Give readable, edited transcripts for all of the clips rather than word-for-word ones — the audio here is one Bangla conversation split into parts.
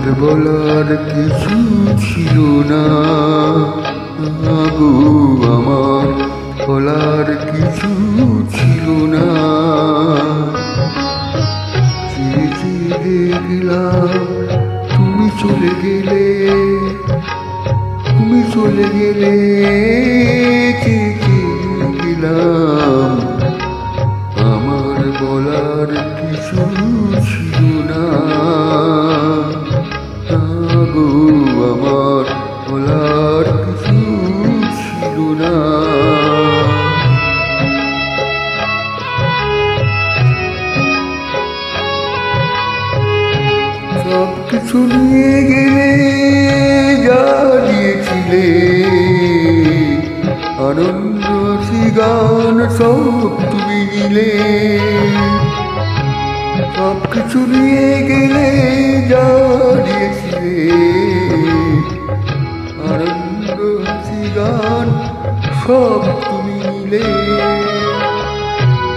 আমার বলার কিছু ছিল না গো, আমার বলার কিছু ছিল না। চেয়ে চেয়ে দেখলাম তুমি চলে গেলে, তুমি চলে গেলে। চেয়ে চেয়ে গেলাম আমার বলার কিছু ছিল না গো, আমার বলার কিছু ছিল না। সব কিছু নিয়ে গেলে, যা দিয়েছিলে আনন্দ গান সব তুমি নিলে। সব কিছু নিয়ে গেলে, যা দিয়েছিলে আনন্দ গান সব তুমি নিলে।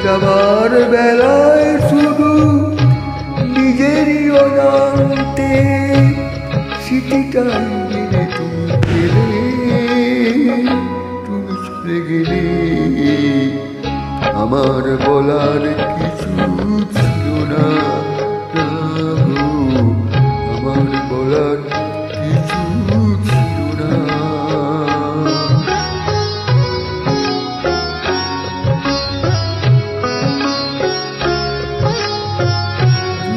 যাবার বেলায় শুধু নিজেরই অজান্তে স্মৃতিটাই মেরে তুমি গেলে, তুমি চলে গেলে। আমার বলার কিছু ছিল না গো, আমার বলার কিছু ছিল না।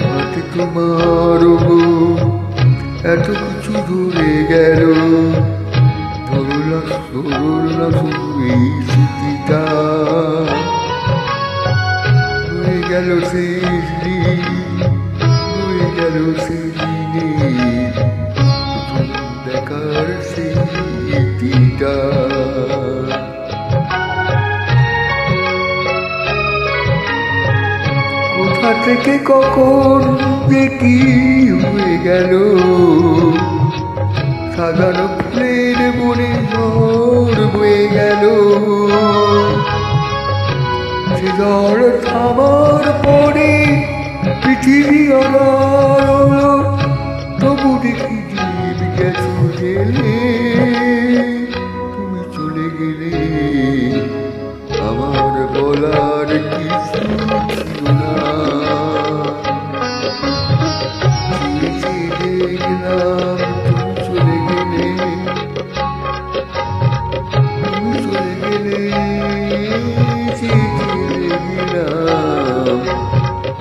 হাতে তোমার গো এত কিছু ধরে গেল, ধরলা ধরলা শুধু এই স্মৃতিটা। রয়ে গেল সেই দিন, রয়ে গেল সেই দিনে প্রথম দেখার সেই দিনটা। কোথা থেকে কখন যে কি হয়ে গেল, সাজানো ফুলের মনে ঝড় বয়ে গেল। সে ঝড় থামার পরে পৃথিবী আধার হলো, তবু দেখি জীব গেছো জেলে। তুমি চলে গেলে আমার বলার কিছু ছিল না। দেখলাম তুমি চলে গেলে, তুমি চলে গেলে। গেলাম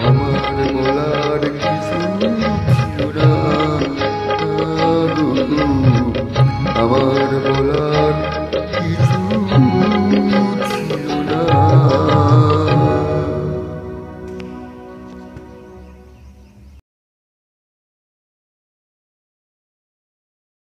আমার বলার কিছু ছিল না গো, আমার বলার